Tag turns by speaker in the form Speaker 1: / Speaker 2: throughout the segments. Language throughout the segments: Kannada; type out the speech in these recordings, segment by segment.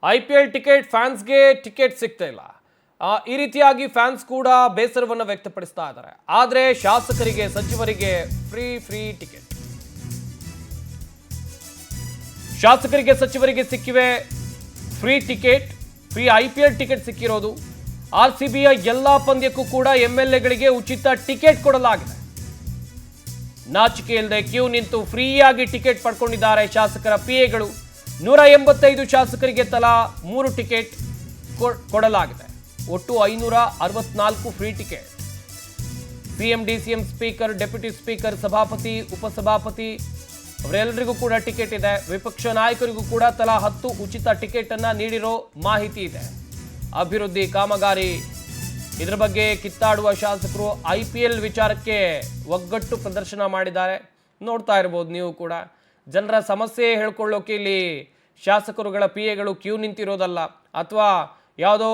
Speaker 1: IPL ಟಿಕೆಟ್ ಫ್ಯಾನ್ಸ್ಗೆ ಟಿಕೆಟ್ ಸಿಗ್ತಾ ಇಲ್ಲ. ಈ ರೀತಿಯಾಗಿ ಫ್ಯಾನ್ಸ್ ಕೂಡ ಬೇಸರವನ್ನು ವ್ಯಕ್ತಪಡಿಸ್ತಾ ಇದ್ದಾರೆ. ಆದರೆ ಶಾಸಕರಿಗೆ ಸಚಿವರಿಗೆ ಫ್ರೀ ಟಿಕೆಟ್. ಶಾಸಕರಿಗೆ ಸಚಿವರಿಗೆ ಸಿಕ್ಕಿವೆ free ticket. Free IPL ticket ಸಿಕ್ಕಿರೋದು. RCBಯ ಎಲ್ಲಾ ಪಂದ್ಯಕ್ಕೂ ಕೂಡ MLAಗಳಿಗೆ ಉಚಿತ ಟಿಕೆಟ್ ಕೊಡಲಾಗಿದೆ. ನಾಚಿಕೆ ಇಲ್ಲದೆ ಕ್ಯೂ ನಿಂತು ಫ್ರೀಯಾಗಿ ಟಿಕೆಟ್ ಪಡ್ಕೊಂಡಿದ್ದಾರೆ ಶಾಸಕರ PAಗಳು. 185 ಶಾಸಕರಿಗೆ ತಲಾ 3 ಟಿಕೆಟ್ ಕೊಡಲಾಗಿದೆ. ಒಟ್ಟು 564 free ticket. CM DCM speaker, deputy speaker, ಸಭಾಪತಿ, ಉಪಸಭಾಪತಿ ಅವರೆಲ್ಲರಿಗೂ ಕೂಡ ಟಿಕೆಟ್ ಇದೆ. ವಿಪಕ್ಷ ನಾಯಕರಿಗೂ ಕೂಡ ತಲಾ 10 ಉಚಿತ ಟಿಕೆಟ್ ಅನ್ನ ನೀಡಿರೋ ಮಾಹಿತಿ ಇದೆ. ಅಭಿವೃದ್ಧಿ ಕಾಮಗಾರಿ ಇದರ ಬಗ್ಗೆ ಕಿತ್ತಾಡುವ ಶಾಸಕರು IPL ವಿಚಾರಕ್ಕೆ ಒಗ್ಗಟ್ಟು ಪ್ರದರ್ಶನ ಮಾಡಿದ್ದಾರೆ. ನೋಡ್ತಾ ಇರಬಹುದು ನೀವು ಕೂಡ. ಜನರ ಸಮಸ್ಯೆ ಹೇಳ್ಕೊಳ್ಳೋಕೆ ಇಲ್ಲಿ ಶಾಸಕರುಗಳ PAಗಳು ಕ್ಯೂ ನಿಂತಿರೋದಲ್ಲ, ಅಥವಾ ಯಾವುದೋ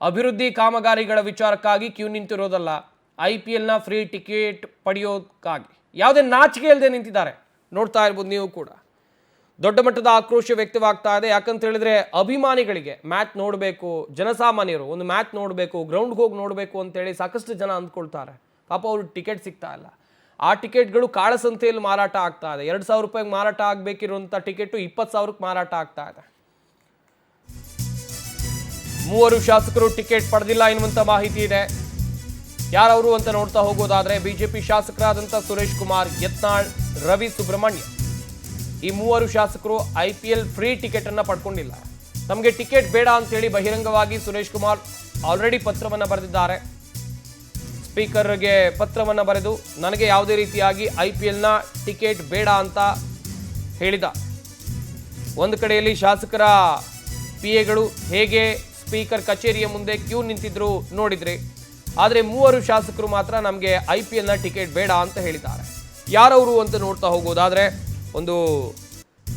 Speaker 1: ಅಭಿವೃದ್ಧಿ ಕಾಮಗಾರಿಗಳ ವಿಚಾರಕ್ಕಾಗಿ ಕ್ಯೂ ನಿಂತಿರೋದಲ್ಲ, IPLನ ಫ್ರೀ ಟಿಕೆಟ್ ಪಡೆಯೋಕ್ಕಾಗಿ ಯಾವುದೇ ನಾಚಿಕೆ ಇಲ್ಲದೆ ನಿಂತಿದ್ದಾರೆ. ನೋಡ್ತಾ ಇರ್ಬೋದು ನೀವು ಕೂಡ. ದೊಡ್ಡ ಮಟ್ಟದ ಆಕ್ರೋಶ ವ್ಯಕ್ತವಾಗ್ತಾ ಇದೆ. ಯಾಕಂತ ಹೇಳಿದ್ರೆ ಅಭಿಮಾನಿಗಳಿಗೆ ಮ್ಯಾಚ್ ನೋಡಬೇಕು, ಜನಸಾಮಾನ್ಯರು ಒಂದು ಮ್ಯಾಚ್ ನೋಡಬೇಕು, ಗ್ರೌಂಡ್ಗೆ ಹೋಗಿ ನೋಡಬೇಕು ಅಂತೇಳಿ ಸಾಕಷ್ಟು ಜನ ಅಂದ್ಕೊಳ್ತಾರೆ. ಪಾಪ ಅವ್ರಿಗೆ ಟಿಕೆಟ್ ಸಿಗ್ತಾ ಇಲ್ಲ. ಆ ಟಿಕೆಟ್ಗಳು ಕಾಳಸಂತೆಯಲ್ಲಿ ಮಾರಾಟ ಆಗ್ತಾ ಇದೆ. 2,000 ರೂಪಾಯಿಗೆ ಮಾರಾಟ ಆಗಬೇಕಿರುವಂಥ ಟಿಕೆಟು 20,000ಕ್ಕೆ ಮಾರಾಟ ಆಗ್ತಾ ಇದೆ. 3 ಶಾಸಕರು ಟಿಕೆಟ್ ಪಡೆದಿಲ್ಲ ಎನ್ನುವಂಥ ಮಾಹಿತಿ ಇದೆ. ಯಾರವರು ಅಂತ ನೋಡ್ತಾ ಹೋಗೋದಾದ್ರೆ BJP ಶಾಸಕರಾದಂಥ ಸುರೇಶ್ ಕುಮಾರ್, ಯತ್ನಾಳ್, ರವಿ ಸುಬ್ರಹ್ಮಣ್ಯ ಈ 3 ಶಾಸಕರು IPL ಫ್ರೀ ಟಿಕೆಟ್ ಅನ್ನ ಪಡ್ಕೊಂಡಿಲ್ಲ. ತಮಗೆ ಟಿಕೆಟ್ ಬೇಡ ಅಂತೇಳಿ ಬಹಿರಂಗವಾಗಿ ಸುರೇಶ್ ಕುಮಾರ್ ಆಲ್ರೆಡಿ ಪತ್ರವನ್ನು ಬರೆದಿದ್ದಾರೆ. ಸ್ಪೀಕರ್ಗೆ ಪತ್ರವನ್ನು ಬರೆದು ನನಗೆ ಯಾವುದೇ ರೀತಿಯಾಗಿ IPLನ ಟಿಕೆಟ್ ಬೇಡ ಅಂತ ಹೇಳಿದ. ಒಂದು ಕಡೆಯಲ್ಲಿ ಶಾಸಕರ PAಗಳು ಹೇಗೆ ಸ್ಪೀಕರ್ ಕಚೇರಿಯ ಮುಂದೆ ಕ್ಯೂ ನಿಂತಿದ್ರು ನೋಡಿದ್ರಿ. ಆದರೆ 3 ಶಾಸಕರು ಮಾತ್ರ ನಮಗೆ IPLನ ಟಿಕೆಟ್ ಬೇಡ ಅಂತ ಹೇಳಿದ್ದಾರೆ. ಯಾರವರು ಅಂತ ನೋಡ್ತಾ ಹೋಗೋದಾದ್ರೆ ಒಂದು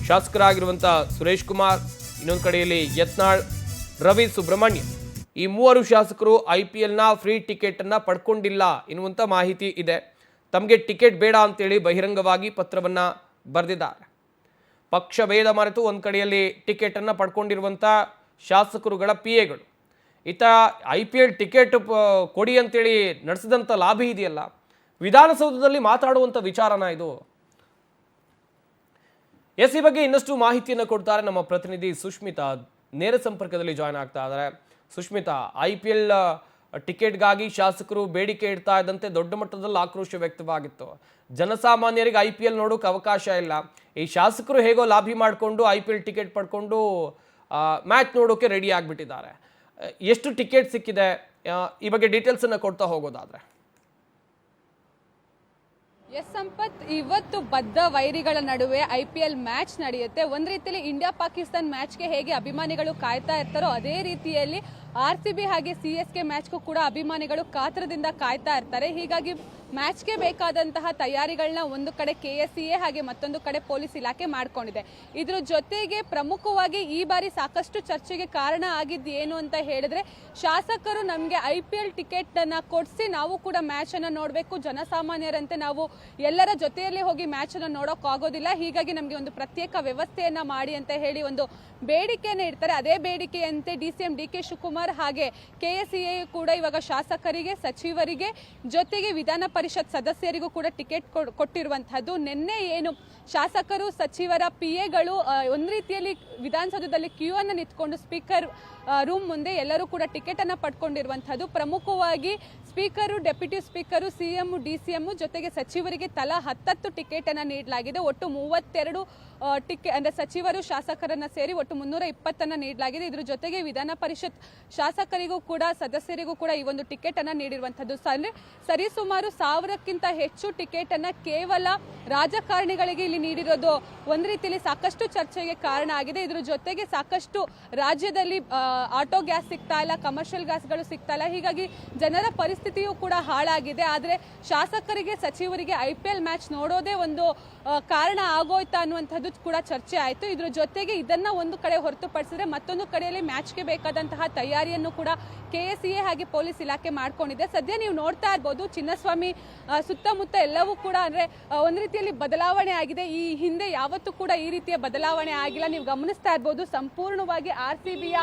Speaker 1: ಶಾಸಕರಾಗಿರುವಂಥ ಸುರೇಶ್ ಕುಮಾರ್, ಇನ್ನೊಂದು ಕಡೆಯಲ್ಲಿ ಯತ್ನಾಳ್, ರವಿ ಸುಬ್ರಹ್ಮಣ್ಯ ಈ 3 ಶಾಸಕರು IPLನ ಫ್ರೀ ಟಿಕೆಟನ್ನು ಪಡ್ಕೊಂಡಿಲ್ಲ ಎನ್ನುವಂಥ ಮಾಹಿತಿ ಇದೆ. ತಮಗೆ ಟಿಕೆಟ್ ಬೇಡ ಅಂತೇಳಿ ಬಹಿರಂಗವಾಗಿ ಪತ್ರವನ್ನು ಬರೆದಿದ್ದಾರೆ. ಪಕ್ಷ ಭೇದ ಮರೆತು ಒಂದು ಕಡೆಯಲ್ಲಿ ಟಿಕೆಟನ್ನು ಪಡ್ಕೊಂಡಿರುವಂಥ ಶಾಸಕರುಗಳ PAಗಳು ಈತ IPL ಟಿಕೆಟ್ ಕೊಡಿ ಅಂತೇಳಿ ನಡೆಸಿದಂಥ ಲಾಭಿ ಇದೆಯಲ್ಲ, ವಿಧಾನಸೌಧದಲ್ಲಿ ಮಾತಾಡುವಂಥ ವಿಚಾರನ ಇದು. ಈ ಬಗ್ಗೆ ಇನ್ನಷ್ಟು ಮಾಹಿತಿಯನ್ನು ಕೊಡ್ತಾರೆ ನಮ್ಮ ಪ್ರತಿನಿಧಿ ಸುಷ್ಮಿತಾ. ನೇರ ಸಂಪರ್ಕದಲ್ಲಿ ಜಾಯ್ನ್ ಆಗ್ತಾ ಇದ್ದಾರೆ. ಸುಷ್ಮಿತಾ, IPL ಟಿಕೆಟ್ಗಾಗಿ ಶಾಸಕರು ಬೇಡಿಕೆ ಇಡ್ತಾ ಇದ್ದಂತೆ ದೊಡ್ಡ ಮಟ್ಟದಲ್ಲಿ ಆಕ್ರೋಶ ವ್ಯಕ್ತವಾಗಿತ್ತು. ಜನಸಾಮಾನ್ಯರಿಗೆ IPL ನೋಡೋಕೆ ಅವಕಾಶ ಇಲ್ಲ. ಈ ಶಾಸಕರು ಹೇಗೋ ಲಾಭಿ ಮಾಡಿಕೊಂಡು IPL ಟಿಕೆಟ್ ಪಡ್ಕೊಂಡು ಮ್ಯಾಚ್ ನೋಡೋಕೆ ರೆಡಿ ಆಗಿಬಿಟ್ಟಿದ್ದಾರೆ. ಎಷ್ಟು ಟಿಕೆಟ್ ಸಿಕ್ಕಿದೆ, ಈ ಬಗ್ಗೆ ಡೀಟೇಲ್ಸ್ ಅನ್ನು ಕೊಡ್ತಾ ಹೋಗೋದಾದ್ರೆ?
Speaker 2: ಎಸ್ ಸಂಪತ್, ಇವತ್ತು ಬದ್ಧ ವೈರಿಗಳ ನಡುವೆ IPL ಮ್ಯಾಚ್ ನಡೆಯುತ್ತೆ. ಒಂದ್ ರೀತಿಯಲ್ಲಿ ಇಂಡಿಯಾ ಪಾಕಿಸ್ತಾನ್ ಮ್ಯಾಚ್ಗೆ ಹೇಗೆ ಅಭಿಮಾನಿಗಳು ಕಾಯ್ತಾ ಇರ್ತಾರೋ ಅದೇ ರೀತಿಯಲ್ಲಿ RCB ಹಾಗೆ CSK ಮ್ಯಾಚ್ಗೂ ಕೂಡ ಅಭಿಮಾನಿಗಳು ಕಾತರದಿಂದ ಕಾಯ್ತಾ ಇರ್ತಾರೆ. ಹೀಗಾಗಿ ಮ್ಯಾಚ್ಗೆ ಬೇಕಾದಂತಹ ತಯಾರಿಗಳನ್ನ ಒಂದು ಕಡೆ KSCA ಹಾಗೆ ಮತ್ತೊಂದು ಕಡೆ ಪೊಲೀಸ್ ಇಲಾಖೆ ಮಾಡ್ಕೊಂಡಿದೆ. ಇದ್ರ ಜೊತೆಗೆ ಪ್ರಮುಖವಾಗಿ ಈ ಬಾರಿ ಸಾಕಷ್ಟು ಚರ್ಚೆಗೆ ಕಾರಣ ಆಗಿದ್ದು ಏನು ಅಂತ ಹೇಳಿದ್ರೆ, ಶಾಸಕರು ನಮಗೆ IPL ಟಿಕೆಟ್ ಅನ್ನ ಕೊಡಿಸಿ ನಾವು ಕೂಡ ಮ್ಯಾಚ್ ಅನ್ನ ನೋಡಬೇಕು, ಜನಸಾಮಾನ್ಯರಂತೆ ನಾವು ಎಲ್ಲರ ಜೊತೆಯಲ್ಲಿ ಹೋಗಿ ಮ್ಯಾಚ್ ಅನ್ನ ನೋಡೋಕ್ ಆಗೋದಿಲ್ಲ, ಹೀಗಾಗಿ ನಮಗೆ ಒಂದು ಪ್ರತ್ಯೇಕ ವ್ಯವಸ್ಥೆಯನ್ನ ಮಾಡಿ ಅಂತ ಹೇಳಿ ಒಂದು ಬೇಡಿಕೆಯನ್ನ ಇಡ್ತಾರೆ. ಅದೇ ಬೇಡಿಕೆಯಂತೆ DCM DK ಶಿವಕುಮಾರ್ ಹಾಗೆ KSCA ಕೂಡ ಇವಾಗ ಶಾಸಕರಿಗೆ, ಸಚಿವರಿಗೆ ಜೊತೆಗೆ ವಿಧಾನ ಪರಿಷತ್ ಸದಸ್ಯರಿಗೂ ಕೂಡ ಟಿಕೆಟ್ ಕೊಟ್ಟಿರುವಂತಹದ್ದು. ನಿನ್ನೆ ಏನು ಶಾಸಕರು, ಸಚಿವರ PAಗಳು ಒಂದ್ ರೀತಿಯಲ್ಲಿ ವಿಧಾನಸೌಧದಲ್ಲಿ ಕ್ಯೂ ಅನ್ನು ನಿಂತ್ಕೊಂಡು ಸ್ಪೀಕರ್ ರೂಮ್ ಮುಂದೆ ಎಲ್ಲರೂ ಕೂಡ ಟಿಕೆಟ್ ಅನ್ನ ಪಡ್ಕೊಂಡಿರುವಂತಹದ್ದು. ಪ್ರಮುಖವಾಗಿ speaker, deputy speaker, CM DCM ಜೊತೆಗೆ ಸಚಿವರಿಗೆ ತಲಾ 10 ಟಿಕೆಟ್ ಅನ್ನ ನೀಡಲಾಗಿದೆ. ಒಟ್ಟು 32 ಟಿಕೆಟ್ ಅಂದ್ರೆ ಸಚಿವರು ಶಾಸಕರನ್ನ ಸೇರಿ ಒಟ್ಟು 320 ನೀಡಲಾಗಿದೆ. ಇದ್ರ ಜೊತೆಗೆ ವಿಧಾನ ಪರಿಷತ್ ಶಾಸಕರಿಗೂ ಕೂಡ ಸದಸ್ಯರಿಗೂ ಕೂಡ ಈ ಒಂದು ಟಿಕೆಟ್ ಅನ್ನ ನೀಡಿರುವಂತದ್ದು. ಸರಿಸುಮಾರು 1000ಕ್ಕಿಂತ ಹೆಚ್ಚು ಟಿಕೆಟ್ ಅನ್ನ ಕೇವಲ ರಾಜಕಾರಣಿಗಳಿಗೆ ಇಲ್ಲಿ ನೀಡಿರೋದು ಒಂದ್ ರೀತಿಯಲ್ಲಿ ಸಾಕಷ್ಟು ಚರ್ಚೆಗೆ ಕಾರಣ ಆಗಿದೆ. ಇದ್ರ ಜೊತೆಗೆ ಸಾಕಷ್ಟು ರಾಜ್ಯದಲ್ಲಿ ಆಟೋ ಗ್ಯಾಸ್ ಸಿಗ್ತಾ ಇಲ್ಲ, ಕಮರ್ಷಿಯಲ್ ಗ್ಯಾಸ್ಗಳು ಸಿಗ್ತಾ ಇಲ್ಲ, ಹೀಗಾಗಿ ಜನರ ಪರಿಸ್ಥಿತಿಯೂ ಕೂಡ ಹಾಳಾಗಿದೆ. ಆದ್ರೆ ಶಾಸಕರಿಗೆ, ಸಚಿವರಿಗೆ IPL ಮ್ಯಾಚ್ ನೋಡೋದೇ ಒಂದು ಕಾರಣ ಆಗೋಯ್ತಾ ಅನ್ನುವಂಥದ್ದು ಕೂಡ ಚರ್ಚೆ ಆಯಿತು. ಇದ್ರ ಜೊತೆಗೆ ಇದನ್ನ ಒಂದು ಕಡೆ ಹೊರತುಪಡಿಸಿದ್ರೆ ಮತ್ತೊಂದು ಕಡೆಯಲ್ಲಿ ಮ್ಯಾಚ್ಗೆ ಬೇಕಾದಂತಹ ತಯಾರಿಯನ್ನು ಕೂಡ KSCA ಹಾಗೆ ಪೊಲೀಸ್ ಇಲಾಖೆ ಮಾಡ್ಕೊಂಡಿದೆ. ಸದ್ಯ ನೀವು ನೋಡ್ತಾ ಇರ್ಬೋದು ಚಿನ್ನಸ್ವಾಮಿ ಸುತ್ತಮುತ್ತ ಎಲ್ಲವೂ ಕೂಡ ಅಂದ್ರೆ ಒಂದ್ ರೀತಿಯಲ್ಲಿ ಬದಲಾವಣೆ ಆಗಿದೆ. ಈ ಹಿಂದೆ ಯಾವತ್ತೂ ಕೂಡ ಈ ರೀತಿಯ ಬದಲಾವಣೆ ಆಗಿಲ್ಲ. ನೀವು ಗಮನಿಸ್ತಾ ಇರ್ಬೋದು ಸಂಪೂರ್ಣವಾಗಿ RCBಯ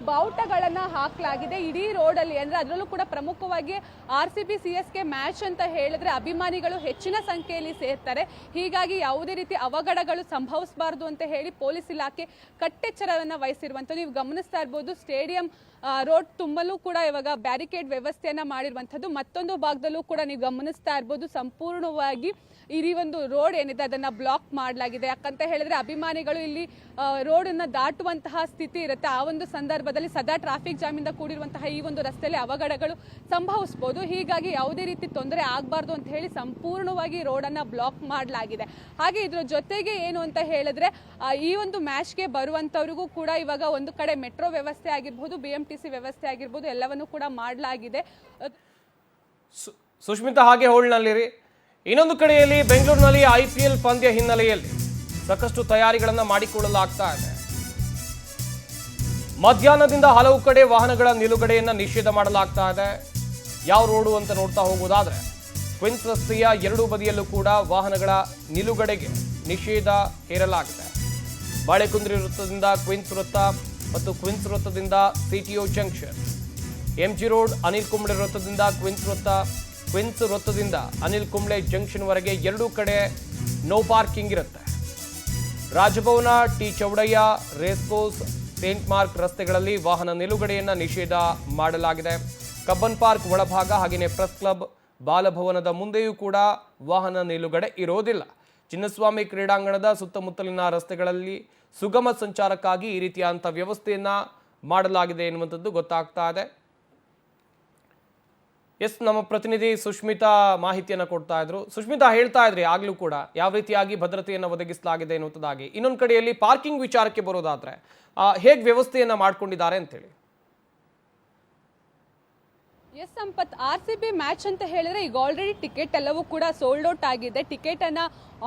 Speaker 2: ಬಾವುಟಗಳನ್ನ ಹಾಕಲಾಗಿದೆ ಇಡೀ ರೋಡಲ್ಲಿ. ಅಂದ್ರೆ ಅದರಲ್ಲೂ ಕೂಡ ಪ್ರಮುಖವಾಗಿ RCB CSK ಮ್ಯಾಚ್ ಅಂತ ಹೇಳಿದ್ರೆ ಅಭಿಮಾನಿಗಳು ಹೆಚ್ಚಿನ ಸಂಖ್ಯೆಯಲ್ಲಿ ಸೇರ್ತಾರೆ. ಹೀಗಾಗಿ ಯಾವುದೇ ರೀತಿ ಅವಘಡಗಳು ಸಂಭವಿಸಬಾರದು ಅಂತ ಹೇಳಿ ಪೊಲೀಸ್ ಇಲಾಖೆ ಕಟ್ಟೆಚ್ಚರವನ್ನ ವಹಿಸಿರುವಂಥದ್ದು ನೀವು ಗಮನಿಸ್ತಾ ಇರ್ಬೋದು. ಸ್ಟೇಡಿಯಂ ರೋಡ್ ತುಂಬಲೂ ಕೂಡ ಇವಾಗ ಬ್ಯಾರಿಕೇಡ್ ವ್ಯವಸ್ಥೆಯನ್ನ ಮಾಡಿರುವಂಥದ್ದು. ಮತ್ತೊಂದು ಭಾಗದಲ್ಲೂ ಕೂಡ ನೀವು ಗಮನಿಸ್ತಾ ಇರ್ಬೋದು ಸಂಪೂರ್ಣವಾಗಿ ಈ ಒಂದು ರೋಡ್ ಏನಿದೆ ಅದನ್ನ ಬ್ಲಾಕ್ ಮಾಡಲಾಗಿದೆ. ಯಾಕಂತ ಹೇಳಿದ್ರೆ ಅಭಿಮಾನಿಗಳು ಇಲ್ಲಿ ರೋಡನ್ನ ದಾಟುವಂತಹ ಸ್ಥಿತಿ ಇರುತ್ತೆ. ಆ ಒಂದು ಸಂದರ್ಭದಲ್ಲಿ ಸದಾ ಟ್ರಾಫಿಕ್ ಜಾಮ್ ಇಂದ ಕೂಡಿರುವಂತಹ ಈ ಒಂದು ರಸ್ತೆಯಲ್ಲಿ ಅವಘಡಗಳು ಸಂಭವಿಸಬಹುದು. ಹೀಗಾಗಿ ಯಾವುದೇ ರೀತಿ ತೊಂದರೆ ಆಗಬಾರ್ದು ಅಂತ ಹೇಳಿ ಸಂಪೂರ್ಣವಾಗಿ ರೋಡನ್ನ ಬ್ಲಾಕ್ ಮಾಡಲಾಗಿದೆ. ಹಾಗೆ ಇದ್ರ ಜೊತೆಗೆ ಏನು ಅಂತ ಹೇಳಿದ್ರೆ ಈ ಒಂದು ಮ್ಯಾಚ್ಗೆ ಬರುವಂತವ್ರಿಗೂ ಕೂಡ ಇವಾಗ ಒಂದು ಕಡೆ ಮೆಟ್ರೋ ವ್ಯವಸ್ಥೆ ಆಗಿರ್ಬೋದು, BMTC ವ್ಯವಸ್ಥೆ ಆಗಿರ್ಬೋದು, ಎಲ್ಲವನ್ನೂ ಕೂಡ ಮಾಡಲಾಗಿದೆ.
Speaker 1: ಸುಷ್ಮಿತಾ ಹಾಗೆ ಹೋಲ್ಡ್ನಲ್ಲಿರಿ. ಇನ್ನೊಂದು ಕಡೆಯಲ್ಲಿ ಬೆಂಗಳೂರಿನಲ್ಲಿ IPL ಪಂದ್ಯ ಹಿನ್ನೆಲೆಯಲ್ಲಿ ಸಾಕಷ್ಟು ತಯಾರಿಗಳನ್ನು ಮಾಡಿಕೊಳ್ಳಲಾಗ್ತಾ ಇದೆ. ಮಧ್ಯಾಹ್ನದಿಂದ ಹಲವು ಕಡೆ ವಾಹನಗಳ ನಿಲುಗಡೆಯನ್ನ ನಿಷೇಧ ಮಾಡಲಾಗ್ತಾ ಇದೆ. ಯಾವ ರೋಡು ಅಂತ ನೋಡ್ತಾ ಹೋಗೋದಾದ್ರೆ ಕ್ವಿನ್ಸ್ ರಸ್ತೆಯ ಎರಡೂ ಬದಿಯಲ್ಲೂ ಕೂಡ ವಾಹನಗಳ ನಿಲುಗಡೆಗೆ ನಿಷೇಧ ಹೇರಲಾಗಿದೆ. ಬಾಳೆಕುಂದ್ರಿ ವೃತ್ತದಿಂದ ಕ್ವಿನ್ಸ್ ವೃತ್ತ ಮತ್ತು ಕ್ವಿನ್ಸ್ ವೃತ್ತದಿಂದ CTO junction, MG road Anil Kumble ವೃತ್ತದಿಂದ ಕ್ವಿನ್ಸ್ ವೃತ್ತ, ಕ್ವಿನ್ಸ್ ವೃತ್ತದಿಂದ ಅನಿಲ್ ಕುಂಬ್ಳೆ ಜಂಕ್ಷನ್ ವರೆಗೆ ಎರಡೂ ಕಡೆ ನೋ ಪಾರ್ಕಿಂಗ್ ಇರುತ್ತೆ. Rajbhavan, T Chowdaiah, Racecourse, Saint Mark ರಸ್ತೆಗಳಲ್ಲಿ ವಾಹನ ನಿಲುಗಡೆಯನ್ನ ನಿಷೇಧ ಮಾಡಲಾಗಿದೆ. ಕಬ್ಬನ್ ಪಾರ್ಕ್ ಒಳಭಾಗ ಹಾಗೆಯೇ ಪ್ರೆಸ್ ಕ್ಲಬ್, ಬಾಲಭವನದ ಮುಂದೆಯೂ ಕೂಡ ವಾಹನ ನಿಲುಗಡೆ ಇರೋದಿಲ್ಲ. ಚಿನ್ನಸ್ವಾಮಿ ಕ್ರೀಡಾಂಗಣದ ಸುತ್ತಮುತ್ತಲಿನ ರಸ್ತೆಗಳಲ್ಲಿ ಸುಗಮ ಸಂಚಾರಕ್ಕಾಗಿ ಈ ರೀತಿಯಾದಂಥ ವ್ಯವಸ್ಥೆಯನ್ನ ಮಾಡಲಾಗಿದೆ ಎನ್ನುವಂಥದ್ದು ಗೊತ್ತಾಗ್ತಾ ಇದೆ. ನಮ್ಮ ಪ್ರತಿನಿಧಿ ಸುಷ್ಮಿತಾ ಮಾಹಿತಿಯನ್ನು ಕೊಡ್ತಾ ಇದ್ರು. ಸುಷ್ಮಿತಾ ಹೇಳ್ತಾ ಇದ್ರಿ ಆಗ್ಲೂ ಕೂಡ ಯಾವ ರೀತಿಯಾಗಿ ಭದ್ರತೆಯನ್ನು ಒದಗಿಸಲಾಗಿದೆ ಎನ್ನುವುದಾಗಿ. ಇನ್ನೊಂದು ಕಡೆಯಲ್ಲಿ ಪಾರ್ಕಿಂಗ್ ವಿಚಾರಕ್ಕೆ ಬರೋದಾದ್ರೆ ಹೇಗೆ ವ್ಯವಸ್ಥೆಯನ್ನ ಮಾಡ್ಕೊಂಡಿದ್ದಾರೆ ಅಂತೇಳಿ.
Speaker 2: ಎಸ್ ಸಂಪತ್, RCB ಮ್ಯಾಚ್ ಅಂತ ಹೇಳಿದ್ರೆ ಈಗ ಆಲ್ರೆಡಿ ಟಿಕೆಟ್ ಎಲ್ಲವೂ ಕೂಡ ಸೋಲ್ಡ್ ಔಟ್ ಆಗಿದೆ. ಟಿಕೆಟ್ ಅನ್ನ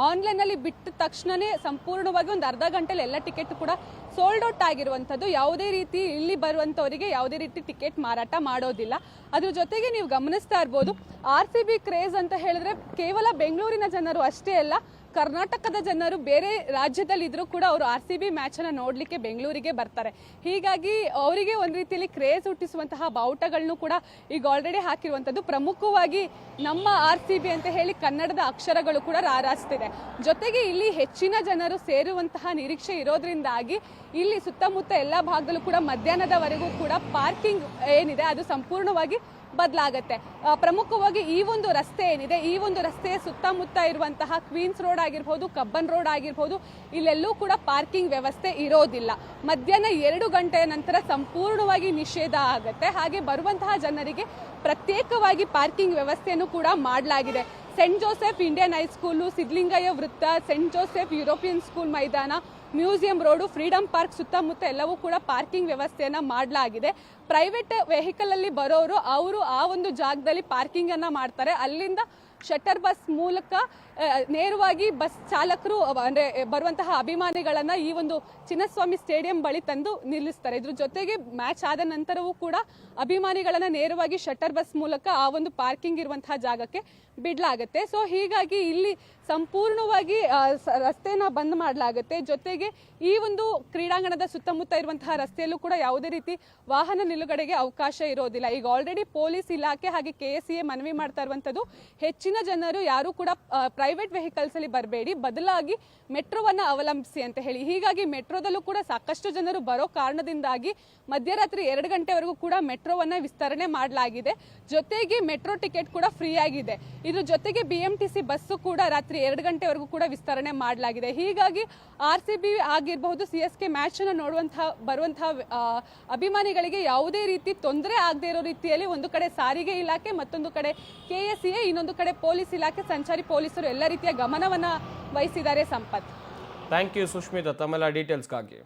Speaker 2: ಆನ್ಲೈನ್ ಅಲ್ಲಿ ಬಿಟ್ಟ ತಕ್ಷಣನೇ ಸಂಪೂರ್ಣವಾಗಿ ಒಂದು ಅರ್ಧ ಗಂಟೆಲಿ ಎಲ್ಲ ಟಿಕೆಟ್ ಕೂಡ ಸೋಲ್ಡ್ ಔಟ್ ಆಗಿರುವಂಥದ್ದು. ಯಾವುದೇ ರೀತಿ ಇಲ್ಲಿ ಬರುವಂತವರಿಗೆ ಯಾವುದೇ ರೀತಿ ಟಿಕೆಟ್ ಮಾರಾಟ ಮಾಡೋದಿಲ್ಲ. ಅದ್ರ ಜೊತೆಗೆ ನೀವು ಗಮನಿಸ್ತಾ ಇರ್ಬೋದು RCB ಕ್ರೇಜ್ ಅಂತ ಹೇಳಿದ್ರೆ ಕೇವಲ ಬೆಂಗಳೂರಿನ ಜನರು ಅಷ್ಟೇ ಅಲ್ಲ, ಕರ್ನಾಟಕದ ಜನರು ಬೇರೆ ರಾಜ್ಯದಲ್ಲಿ ಇದ್ರೂ ಕೂಡ ಅವರು RCB ಮ್ಯಾಚ್ ಅನ್ನ ನೋಡ್ಲಿಕ್ಕೆ ಬೆಂಗಳೂರಿಗೆ ಬರ್ತಾರೆ. ಹೀಗಾಗಿ ಅವರಿಗೆ ಒಂದ್ ರೀತಿಯಲ್ಲಿ ಕ್ರೇಜ್ ಹುಟ್ಟಿಸುವಂತಹ ಬಾವುಟಗಳನ್ನು ಕೂಡ ಈಗ ಆಲ್ರೆಡಿ ಹಾಕಿರುವಂತದ್ದು. ಪ್ರಮುಖವಾಗಿ ನಮ್ಮ RCB ಅಂತ ಹೇಳಿ ಕನ್ನಡದ ಅಕ್ಷರಗಳು ಕೂಡ ರಾರಾಜಿಸ್ತಿದೆ. ಜೊತೆಗೆ ಇಲ್ಲಿ ಹೆಚ್ಚಿನ ಜನರು ಸೇರುವಂತಹ ನಿರೀಕ್ಷೆ ಇರೋದ್ರಿಂದಾಗಿ ಇಲ್ಲಿ ಸುತ್ತಮುತ್ತ ಎಲ್ಲಾ ಭಾಗದಲ್ಲೂ ಕೂಡ ಮಧ್ಯಾಹ್ನದವರೆಗೂ ಕೂಡ ಪಾರ್ಕಿಂಗ್ ಏನಿದೆ ಅದು ಸಂಪೂರ್ಣವಾಗಿ ಬದಲಾಗತ್ತೆ. ಪ್ರಮುಖವಾಗಿ ಈ ಒಂದು ರಸ್ತೆ ಏನಿದೆ, ಈ ಒಂದು ರಸ್ತೆಯ ಸುತ್ತಮುತ್ತ ಇರುವಂತಹ ಕ್ವೀನ್ಸ್ ರೋಡ್ ಆಗಿರ್ಬೋದು, ಕಬ್ಬನ್ ರೋಡ್ ಆಗಿರ್ಬೋದು, ಇಲ್ಲೆಲ್ಲೂ ಕೂಡ ಪಾರ್ಕಿಂಗ್ ವ್ಯವಸ್ಥೆ ಇರೋದಿಲ್ಲ. ಮಧ್ಯಾಹ್ನ 2 ಗಂಟೆಯ ನಂತರ ಸಂಪೂರ್ಣವಾಗಿ ನಿಷೇಧ ಆಗುತ್ತೆ. ಹಾಗೆ ಬರುವಂತಹ ಜನರಿಗೆ ಪ್ರತ್ಯೇಕವಾಗಿ ಪಾರ್ಕಿಂಗ್ ವ್ಯವಸ್ಥೆಯನ್ನು ಕೂಡ ಮಾಡಲಾಗಿದೆ. Saint Joseph Indian high school, Siddalingaiah ವೃತ್ತ, ಸೆಂಟ್ ಜೋಸೆಫ್ ಯುರೋಪಿಯನ್ ಸ್ಕೂಲ್ ಮೈದಾನ, ಮ್ಯೂಸಿಯಂ ರೋಡು, ಫ್ರೀಡಂ ಪಾರ್ಕ್ ಸುತ್ತಮುತ್ತ ಎಲ್ಲವೂ ಕೂಡ ಪಾರ್ಕಿಂಗ್ ವ್ಯವಸ್ಥೆಯನ್ನ ಮಾಡಲಾಗಿದೆ. ಪ್ರೈವೇಟ್ ವೆಹಿಕಲ್ ಅಲ್ಲಿ ಬರೋರು ಅವರು ಆ ಒಂದು ಜಾಗದಲ್ಲಿ ಪಾರ್ಕಿಂಗ್ ಅನ್ನ ಮಾಡ್ತಾರೆ. ಅಲ್ಲಿಂದ ಶಟರ್ ಬಸ್ ಮೂಲಕ ನೇರವಾಗಿ ಬಸ್ ಚಾಲಕರು ಅಂದ್ರೆ ಬರುವಂತಹ ಅಭಿಮಾನಿಗಳನ್ನ ಈ ಒಂದು ಚಿನ್ನಸ್ವಾಮಿ ಸ್ಟೇಡಿಯಂ ಬಳಿ ತಂದು ನಿಲ್ಲಿಸ್ತಾರೆ. ಇದ್ರ ಜೊತೆಗೆ ಮ್ಯಾಚ್ ಆದ ನಂತರವೂ ಕೂಡ ಅಭಿಮಾನಿಗಳನ್ನ ನೇರವಾಗಿ ಶಟರ್ ಬಸ್ ಮೂಲಕ ಆ ಒಂದು ಪಾರ್ಕಿಂಗ್ ಇರುವಂತಹ ಜಾಗಕ್ಕೆ ಬಿಡ್ಲಾಗತ್ತೆ. ಸೊ ಹೀಗಾಗಿ ಇಲ್ಲಿ ಸಂಪೂರ್ಣವಾಗಿ ರಸ್ತೆನ ಬಂದ್ ಮಾಡಲಾಗುತ್ತೆ. ಜೊತೆಗೆ ಈ ಒಂದು ಕ್ರೀಡಾಂಗಣದ ಸುತ್ತಮುತ್ತ ಇರುವಂತಹ ರಸ್ತೆಯಲ್ಲೂ ಕೂಡ ಯಾವುದೇ ರೀತಿ ವಾಹನ ನಿಲುಗಡೆಗೆ ಅವಕಾಶ ಇರೋದಿಲ್ಲ. ಈಗ ಆಲ್ರೆಡಿ ಪೊಲೀಸ್ ಇಲಾಖೆ ಹಾಗೆ KSCA ಮನವಿ ಮಾಡ್ತಾ ಇರುವಂತದ್ದು ಹೆಚ್ಚಿನ ಜನರು ಯಾರು ಕೂಡ ಪ್ರೈವೇಟ್ ವೆಹಿಕಲ್ಸ್ ಅಲ್ಲಿ ಬರಬೇಡಿ, ಬದಲಾಗಿ ಮೆಟ್ರೋವನ್ನ ಅವಲಂಬಿಸಿ ಅಂತ ಹೇಳಿ. ಹೀಗಾಗಿ ಮೆಟ್ರೋದಲ್ಲೂ ಕೂಡ ಸಾಕಷ್ಟು ಜನರು ಬರೋ ಕಾರಣದಿಂದಾಗಿ ಮಧ್ಯರಾತ್ರಿ 2 ಗಂಟೆವರೆಗೂ ಕೂಡ ಮೆಟ್ರೋವನ್ನ ವಿಸ್ತರಣೆ ಮಾಡಲಾಗಿದೆ. ಜೊತೆಗೆ ಮೆಟ್ರೋ ಟಿಕೆಟ್ ಕೂಡ ಫ್ರೀ ಆಗಿದೆ. ಇದ್ರ ಜೊತೆಗೆ BMTC ಬಸ್ಸು ಕೂಡ ರಾತ್ರಿ 2 ಗಂಟೆವರೆಗೂ ಕೂಡ ವಿಸ್ತರಣೆ ಮಾಡಲಾಗಿದೆ. ಹೀಗಾಗಿ RCB ಆಗಿರಬಹುದು, CSK ಮ್ಯಾಚ್ ಅನ್ನು ಬರುವಂತಹ ಅಭಿಮಾನಿಗಳಿಗೆ ಯಾವುದೇ ರೀತಿ ತೊಂದರೆ ಆಗದೆ ಇರೋ ರೀತಿಯಲ್ಲಿ ಒಂದು ಕಡೆ ಸಾರಿಗೆ ಇಲಾಖೆ, ಮತ್ತೊಂದು ಕಡೆ KSCA, ಇನ್ನೊಂದು ಕಡೆ ಪೊಲೀಸ್ ಇಲಾಖೆ, ಸಂಚಾರಿ ಪೊಲೀಸರು ಎಲ್ಲ ರೀತಿಯ ಗಮನವನ್ನ ವಹಿಸಿದ್ದಾರೆ. ಸಂಪತ್,
Speaker 1: ಥ್ಯಾಂಕ್ ಯು ಸುಷ್ಮಿತಾ ತಮ್ಮೆಲ್ಲ ಡೀಟೇಲ್ಸ್ಗಾಗಿ.